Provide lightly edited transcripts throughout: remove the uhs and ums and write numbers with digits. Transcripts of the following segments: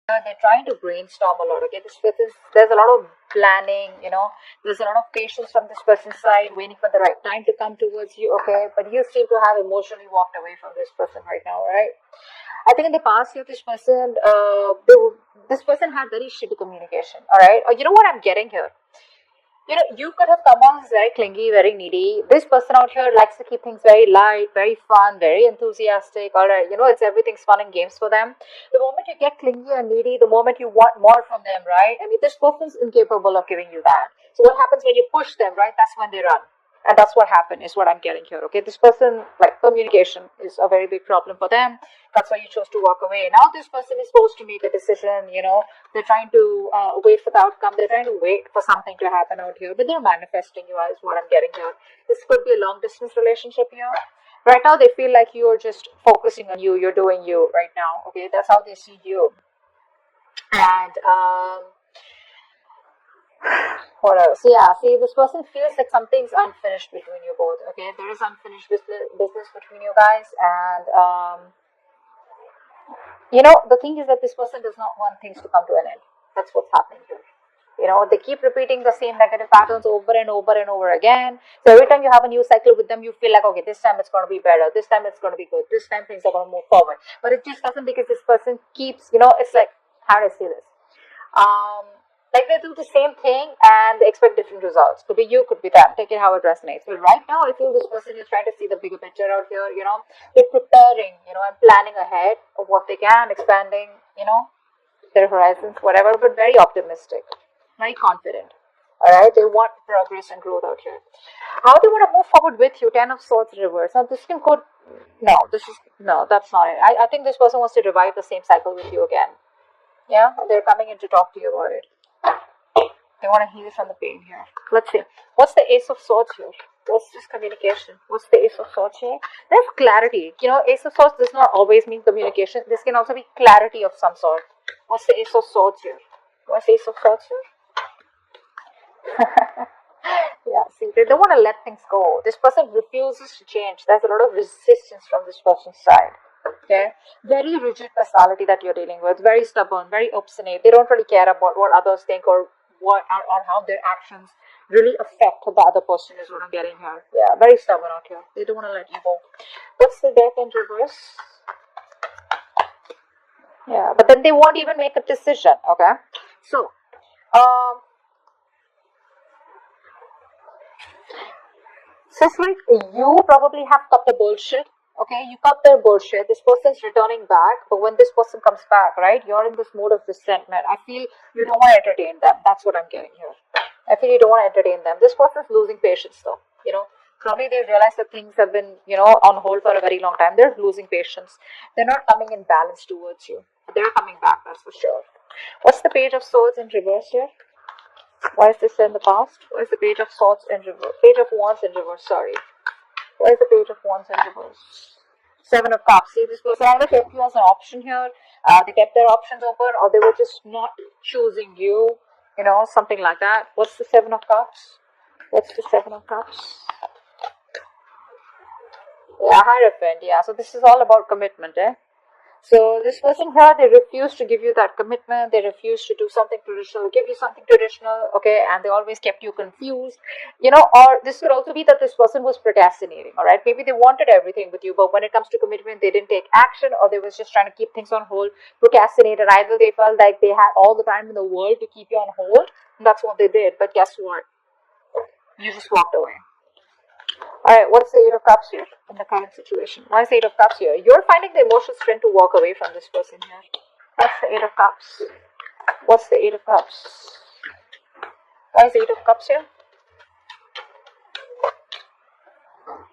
They're trying to brainstorm a lot. Okay, there's a lot of planning. There's a lot of patience from this person's side, waiting for the right time to come towards you. Okay, but you seem to have emotionally walked away from this person right now, right? I think in the past year, this person had very shitty communication. All right, or you know what I'm getting here? You could have come on as very clingy, very needy. This person out here likes to keep things very light, very fun, very enthusiastic. All right, it's everything's fun and games for them. The moment you get clingy and needy, the moment you want more from them, right? I mean, this person's incapable of giving you that. So what happens when you push them, right? That's when they run. And that's what happened, is what I'm getting here. Okay, this person, like, communication is a very big problem for them. That's why you chose to walk away. Now this person is supposed to make a decision. They're trying to wait for the outcome. They're trying to wait for something to happen out here, but they're manifesting you, is what I'm getting here. This could be a long distance relationship here. Right now they feel like you're just focusing on you. You're doing you right now. Okay, that's how they see you. And what else? Yeah, see, this person feels like something's unfinished between you both. Okay, there is unfinished business between you guys, and the thing is that this person does not want things to come to an end. That's what's happening here. They keep repeating the same negative patterns over and over and over again. So every time you have a new cycle with them, you feel like, okay, this time it's going to be better. This time it's going to be good. This time things are going to move forward. But it just doesn't, because this person keeps, it's like, how do I say this? Like, they do the same thing and they expect different results. Could be you, could be them. Take it how it resonates. But right now, I feel this person is trying to see the bigger picture out here. They're preparing, and planning ahead of what they can, expanding, their horizons, whatever, but very optimistic, very confident. All right, they want progress and growth out here. How do you want to move forward with you? 10 of Swords reverse. Now, this can go. No, that's not it. I think this person wants to revive the same cycle with you again. Yeah, they're coming in to talk to you about it. They want to heal from the pain here. Let's see. What's the Ace of Swords here? What's this communication? What's the Ace of Swords here? There's clarity. Ace of Swords does not always mean communication. This can also be clarity of some sort. What's the Ace of Swords here? What's the Ace of Swords here? Yeah, see, they don't want to let things go. This person refuses to change. There's a lot of resistance from this person's side. Okay, very rigid personality that you're dealing with, very stubborn, very obstinate. They don't really care about what others think or how their actions really affect the other person, is what I'm getting here. Yeah, very stubborn out here. They don't want to let you go. What's the Death in reverse? Yeah, but then they won't even make a decision. Okay, so it's like you probably have cut the bullshit. Okay, you cut their bullshit. This person's returning back, but when this person comes back, right, you're in this mode of resentment. I feel you don't want to entertain them. That's what I'm getting here. I feel you don't want to entertain them. This person's losing patience, though. Probably they realize that things have been, on hold for a very long time. They're losing patience. They're not coming in balance towards you. They're coming back, that's for sure. What's the Page of Swords in reverse here? Why is this in the past? Why is the Page of Swords in reverse? Page of Wands in reverse, sorry. Why is the Page of Wands in reverse? 7 of Cups. See, this person either kept you as an option here, they kept their options open, or they were just not choosing you, something like that. What's the 7 of Cups? What's the 7 of Cups? Yeah, Hierophant, yeah. So this is all about commitment, eh? So this person here, they refuse to give you that commitment. They refuse to do something traditional, give you something traditional, okay? And they always kept you confused, or this could also be that this person was procrastinating, all right? Maybe they wanted everything with you, but when it comes to commitment, they didn't take action, or they was just trying to keep things on hold, procrastinated. Either they felt like they had all the time in the world to keep you on hold, and that's what they did. But guess what? You just walked away. Alright, what's the 8 of Cups here in the current situation? Why is the 8 of Cups here? You're finding the emotional strength to walk away from this person here. What's the 8 of Cups? What's the 8 of Cups? Why is the 8 of Cups here?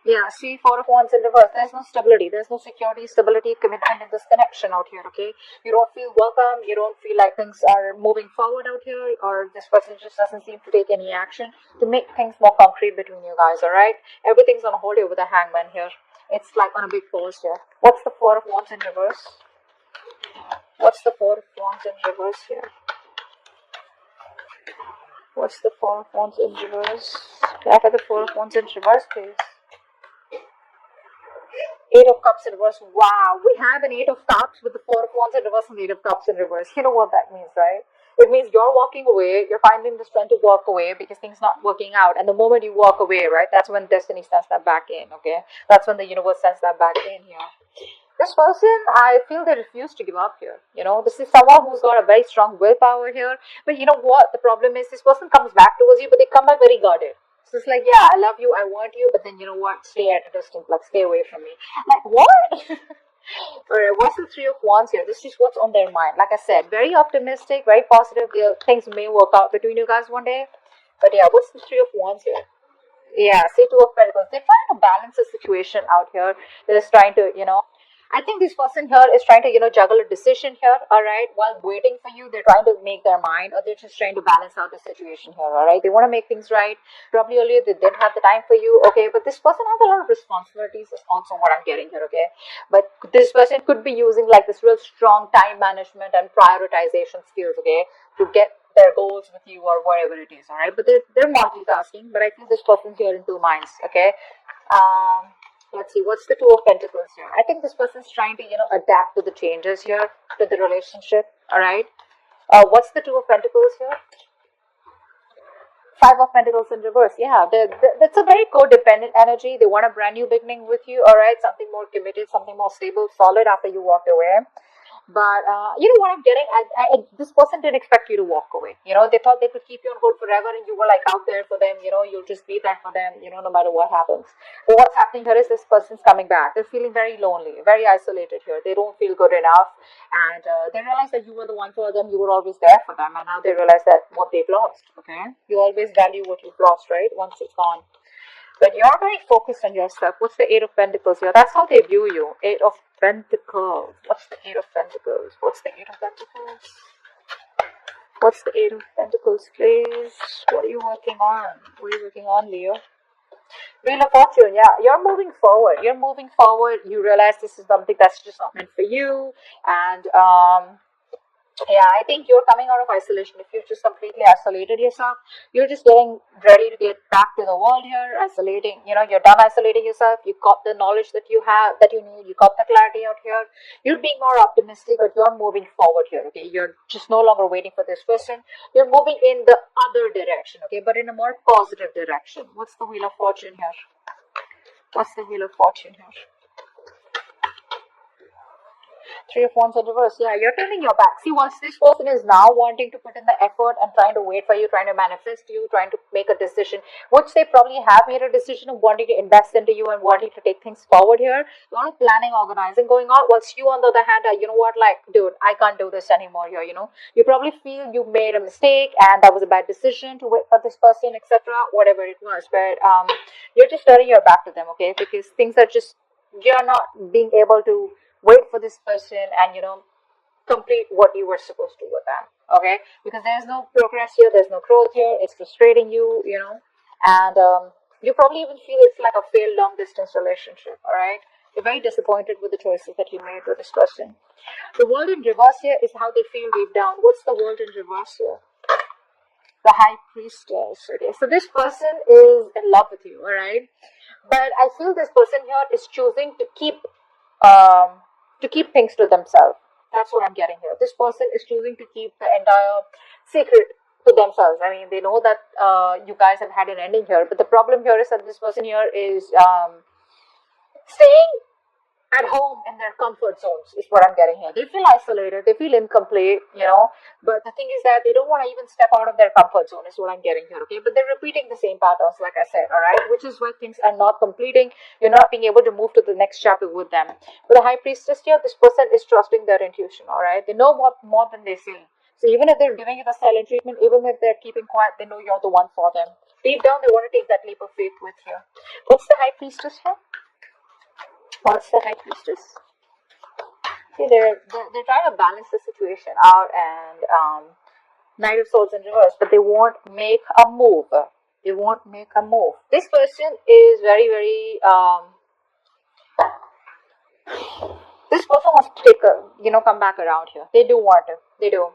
Yeah, see, 4 of Wands in reverse. There's no stability. There's no security, stability, commitment in this connection out here, okay? You don't feel welcome. You don't feel like things are moving forward out here, or this person just doesn't seem to take any action to make things more concrete between you guys, alright? Everything's on hold here with the Hangman here. It's like on a big pause here. What's the 4 of Wands in reverse? What's the 4 of Wands in reverse here? What's the 4 of Wands in reverse? After the 4 of Wands in reverse, please. Eight of Cups in reverse. Wow, we have an Eight of Cups with the Four of Wands in reverse and the Eight of Cups in reverse. You know what that means, right? It means you're walking away, you're finding the strength to walk away because things not working out. And the moment you walk away, right, that's when destiny sends that back in, okay? That's when the universe sends that back in here. This person, I feel they refuse to give up here. This is someone who's got a very strong willpower here. But you know what? The problem is this person comes back towards you, but they come back very guarded. So it's like, yeah, I love you, I want you, but then you know what? Stay at a distance, like stay away from me. Like, what? Alright, what's the Three of Wands here? This is what's on their mind. Like I said, very optimistic, very positive. Things may work out between you guys one day. But yeah, what's the Three of Wands here? Yeah, say Two of Pentacles. They're trying to balance the situation out here. They're just trying to, I think this person here is trying to, juggle a decision here, all right? While waiting for you, they're trying to make their mind, or they're just trying to balance out the situation here, all right? They want to make things right. Probably earlier they didn't have the time for you, okay? But this person has a lot of responsibilities, is also what I'm getting here, okay? But this person could be using like this real strong time management and prioritization skills, okay? To get their goals with you or whatever it is, all right? But they're multitasking, but I think this person's here in two minds, okay? Let's see, what's the Two of Pentacles here? I think this person's trying to, adapt to the changes here, to the relationship, all right? What's the Two of Pentacles here? Five of Pentacles in reverse. Yeah, that's a very codependent energy. They want a brand new beginning with you, all right? Something more committed, something more stable, solid after you walked away. But you know what I'm getting? This person didn't expect you to walk away. They thought they could keep you on hold forever, and you were like out there for them. You'll just be there for them. No matter what happens. But what's happening here is this person's coming back. They're feeling very lonely, very isolated here. They don't feel good enough, and they realize that you were the one for them. You were always there for them, and now they realize that what they've lost. Okay, you always value what you've lost, right? Once it's gone. But you're very focused on yourself. What's the Eight of Pentacles here? That's how they view you. Eight of Pentacles. What's the Eight of Pentacles? What's the Eight of Pentacles? What's the Eight of Pentacles, please? What are you working on? What are you working on, Leo? Wheel of Fortune, yeah. You're moving forward. You're moving forward. You realize this is something that's just not meant for you. And, yeah, I think you're coming out of isolation. If you've just completely isolated yourself, you're just getting ready to get back to the world here, isolating. You're done isolating yourself. You got the knowledge that you have, that you need. You got the clarity out here. You're being more optimistic, but you're moving forward here, okay? You're just no longer waiting for this person. You're moving in the other direction, okay? But in a more positive direction. What's the Wheel of Fortune here? What's the Wheel of Fortune here? Three of Wands in reverse. Yeah, you're turning your back. See, once this person is now wanting to put in the effort and trying to wait for you, trying to manifest you, trying to make a decision, which they probably have made a decision of wanting to invest into you and wanting to take things forward here. A lot of planning, organizing going on. Whilst you, on the other hand, are, you know what, like, dude, I can't do this anymore here, You probably feel you made a mistake and that was a bad decision to wait for this person, etc., whatever it was. But you're just turning your back to them, okay? Because things are just, you're not being able to wait for this person and complete what you were supposed to with them, okay? Because there's no progress here, there's no growth here. It's frustrating you, and you probably even feel it's like a failed long distance relationship. All right, you're very disappointed with the choices that you made with this person. The World in reverse here is how they feel deep down. What's the World in reverse here? The High Priestess. Okay, so this person is in love with you, all right? But I feel this person here is choosing to keep things to themselves. That's what I'm getting here. This person is choosing to keep the entire secret to themselves. I mean, they know that you guys have had an ending here, but the problem here is that this person here is staying at home in their comfort zones is what I'm getting here. They feel isolated, they feel incomplete, but the thing is that they don't want to even step out of their comfort zone is what I'm getting here, okay? But they're repeating the same patterns, like I said, all right? Which is why things are not completing. You're not being able to move to the next chapter with them. With the High Priestess here, this person is trusting their intuition, all right? They know what more than they say. So even if they're giving you the silent treatment, even if they're keeping quiet, they know you're the one for them. Deep down, they want to take that leap of faith with you. What's the High Priestess here? What's the High Priestess? See, they're trying to balance the situation out, and Knight of Swords in reverse, but they won't make a move. They won't make a move. This person is very, very this person wants to take come back around here. They do want to. They do.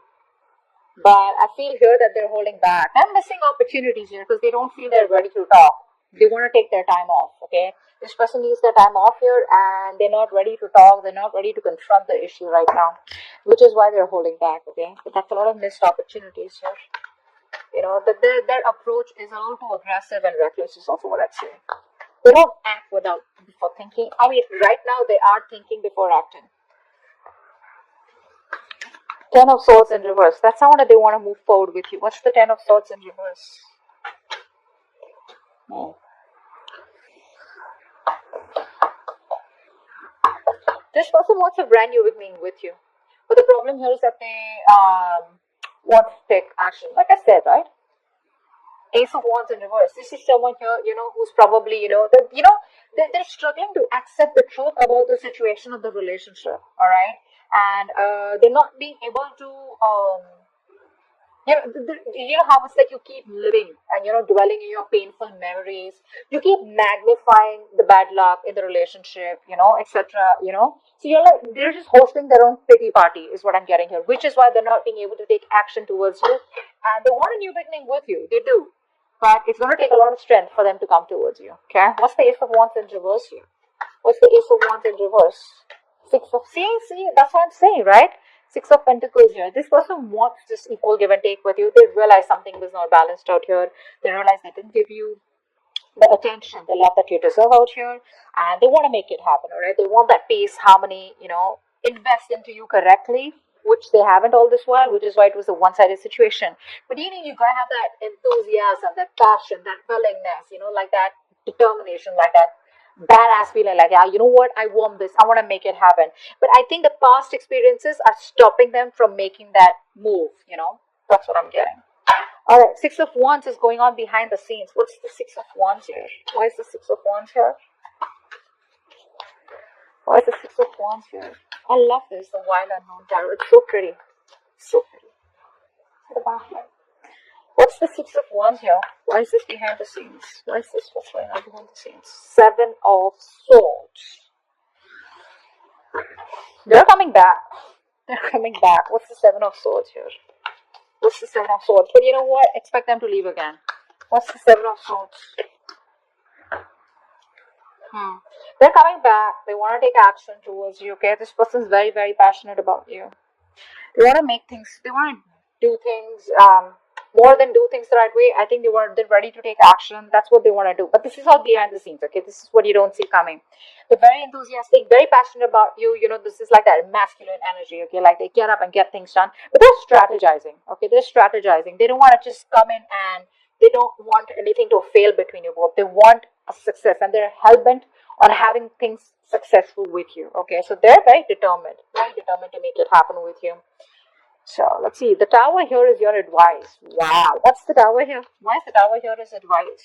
But I feel here that they're holding back. I'm missing opportunities here because they don't feel they're ready to talk. They want to take their time off, okay? This person needs their time off here, and they're not ready to talk. They're not ready to confront the issue right now, which is why they're holding back, okay? But that's a lot of missed opportunities here. You know, that their approach is a little too aggressive and reckless is also what I'd say. They don't act before thinking. I mean, right now they are thinking before acting. Ten of Swords in reverse. That's someone that they want to move forward with you. What's the Ten of Swords in reverse? This person wants a brand new beginning with you. But the problem here is that they want to take action. Like I said, right? Ace of Wands in reverse. This is someone here, who's probably, they're struggling to accept the truth about the situation of the relationship. All right. And they're not being able to, how it's like you keep living and, dwelling in your painful memories. You keep magnifying the bad luck in the relationship, etc., So they're just hosting their own pity party is what I'm getting here, which is why they're not being able to take action towards you. And they want a new beginning with you. They do. But it's going to take a lot of strength for them to come towards you. Okay? What's the Ace of Wands in reverse here? What's the Ace of Wands in reverse? See, that's what I'm saying, right? Six of Pentacles here. This person wants this equal give and take with you. They realize something was not balanced out here. They realize they didn't give you the attention, the love that you deserve out here. And they want to make it happen, all right? They want that peace, harmony, invest into you correctly, which they haven't all this while, which is why it was a one-sided situation. But you gotta have that enthusiasm, that passion, that willingness, like that determination, like that badass feeling, like, yeah, you know what, I want this, I want to make it happen. But I think the past experiences are stopping them from making that move, That's what I'm getting. All right, Six of Wands is going on behind the scenes. What's the Six of Wands here? Why is the Six of Wands here? Why is the Six of Wands here? I love this, the Wild Unknown Tarot. It's so pretty. So pretty. The back. What's the Six of Wands here? Why is this behind the scenes? Why is this what's going on behind the scenes? Seven of Swords. They're coming back. They're coming back. What's the Seven of Swords here? What's the Seven of Swords? But you know what? Expect them to leave again. What's the Seven of Swords? They're coming back. They want to take action towards you, okay? This person's very, very passionate about you. They want to make things, they want to do things, more than do things the right way. I think they're ready to take action. That's what they want to do. But this is all behind the scenes, okay? This is what you don't see coming. They're very enthusiastic, very passionate about you. This is like that masculine energy, okay? Like they get up and get things done. But they're strategizing, okay? They're strategizing. They don't want to just come in and they don't want anything to fail between you both. They want a success and they're hell-bent on having things successful with you, okay? So they're very determined to make it happen with you. So let's see. The Tower here is your advice. Wow. What's the Tower here? Why is the Tower here as advice?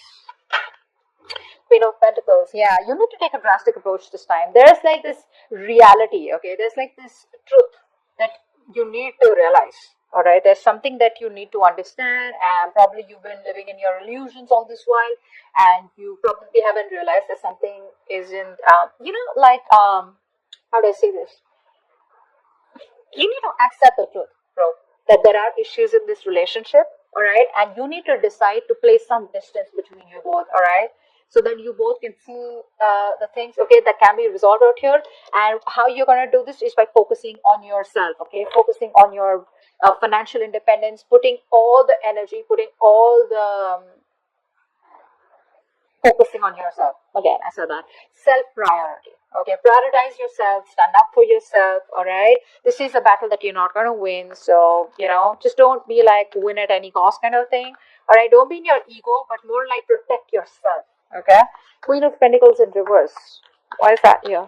Queen of Pentacles. Yeah, you need to take a drastic approach this time. There's like this reality, okay? There's like this truth that you need to realize. All right, there's something that you need to understand, and probably you've been living in your illusions all this while, and you probably haven't realized that something isn't, how do I say this? You need to accept the truth, bro, that there are issues in this relationship, all right, and you need to decide to place some distance between you both, all right, so that you both can see the things, okay, that can be resolved out here. And how you're going to do this is by focusing on yourself, okay, focusing on your financial independence, putting all the energy, focusing on yourself. Again, I said that. Self-priority. Okay, prioritize yourself, stand up for yourself, alright? This is a battle that you're not going to win, so, just don't be like win at any cost kind of thing, alright? Don't be in your ego, but more like protect yourself, okay? Queen of Pentacles in reverse. Why is that here?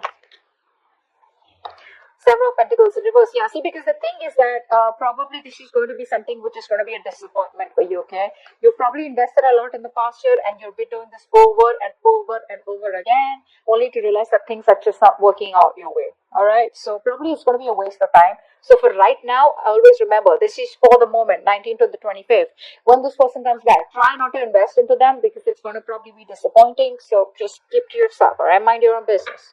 Seven of Pentacles in reverse. Yeah, see, because the thing is that probably this is going to be something which is going to be a disappointment for you, okay? You've probably invested a lot in the past year and you've been doing this over and over and over again, only to realize that things are just not working out your way, all right? So probably it's going to be a waste of time. So for right now, always remember, this is for the moment, 19th to the 25th. When this person comes back, try not to invest into them because it's going to probably be disappointing. So just keep to yourself, all right? Mind your own business.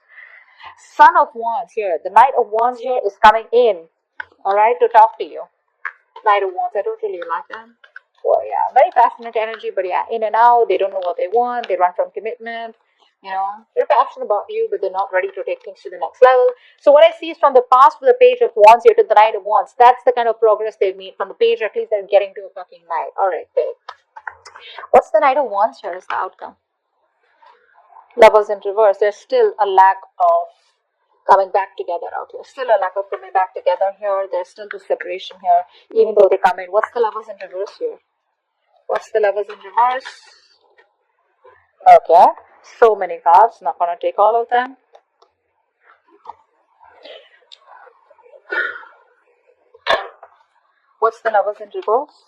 Son of Wands here. The Knight of Wands here is coming in, all right, to talk to you. Knight of Wands, I don't really like them. Well, yeah, very passionate energy, but yeah, in and out. They don't know what they want. They run from commitment. They're passionate about you, but they're not ready to take things to the next level. So what I see is from the past to the page of wands here to the knight of wands. That's the kind of progress they've made. From the page, at least they're getting to a fucking knight. All right, babe. What's the knight of wands here is the outcome? Lovers in reverse. There's still a lack of coming back together out here. Still a lack of coming back together here. There's still this separation here, even though they come in. What's the lovers in reverse here? What's the lovers in reverse? Okay. So many cards. Not gonna take all of them. What's the lovers in reverse?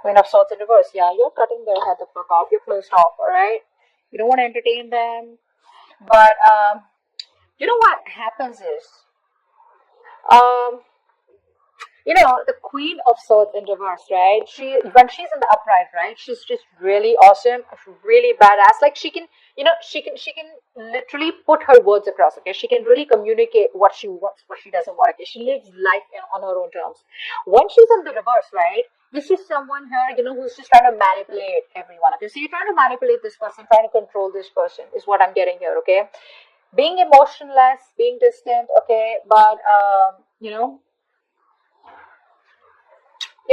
Queen of Swords in reverse. Yeah, you're cutting their head the fuck off. You're closed off, alright? You don't want to entertain them. But, you know what happens is, the Queen of Swords in reverse, right? When she's in the upright, right? She's just really awesome, really badass. Like she can literally put her words across. Okay, she can really communicate what she wants, what she doesn't want. Okay, she lives life on her own terms. When she's in the reverse, right? This is someone here, who's just trying to manipulate everyone. Okay, so you're trying to manipulate this person, trying to control this person, is what I'm getting here. Okay, being emotionless, being distant. Okay, but you're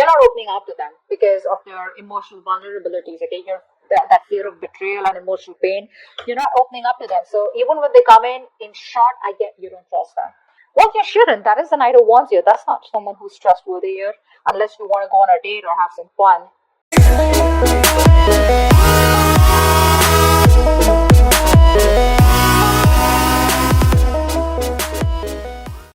not opening up to them because of your emotional vulnerabilities. Okay, that fear of betrayal and emotional pain. You're not opening up to them. So even when they come in short, I get you don't trust them. Well, you shouldn't. That is the knight of wands here. That's not someone who's trustworthy here, unless you want to go on a date or have some fun.